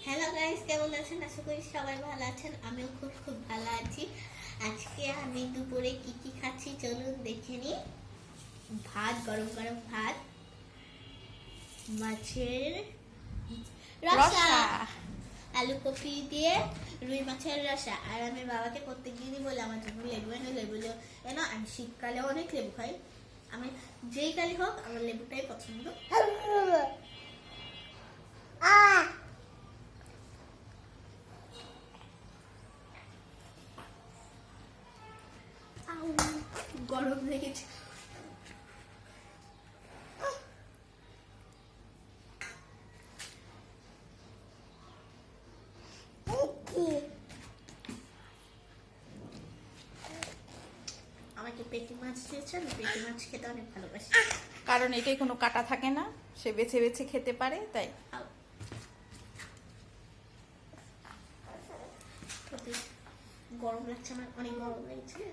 Hello guys, কেমন আছেন? আশা করি সবাই ভালো আছেন। আমিও খুব খুব ভালো আছি। আজকে আমি দুপুরে কি কি খাচ্ছি চলুন দেখে নিই। ভাত, গরম গরম ভাত, মাছের রসা, আলু কপি দিয়ে রুই মাছের রসা। আর আমি বাবাকে করতে গিয়ে বলে আমার জন্য লেবু এনে, লেবু এনো। আমি শীতকালে অনেক লেবু খাই। আমি যেই কালে হোক আমার লেবুটাই পছন্দ। গরম লেগেছে। আমাকে পেটি মাছ দিয়েছে, আমি পেটি মাছ খেতে অনেক ভালোবাসি। কারণ এটাই কোনো কাটা থাকে না, সে বেছে বেছে খেতে পারে তাই। গরম লাগছে, আমার অনেক গরম লাগছে।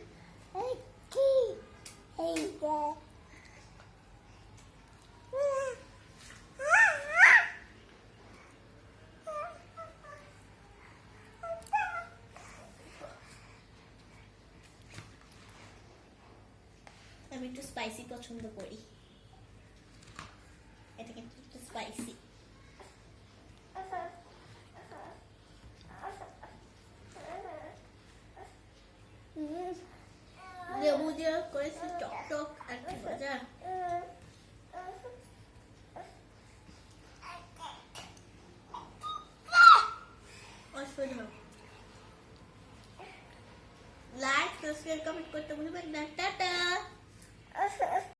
আমি একটু স্পাইসি পছন্দ করি। এটা কিন্তু একটু স্পাইসি। লেবু দিয়ে করেছি টক টক আর কি মজা। লাইক, সাবস্ক্রাইব, কমেন্ট করতে ভুলবেন না। টাটা।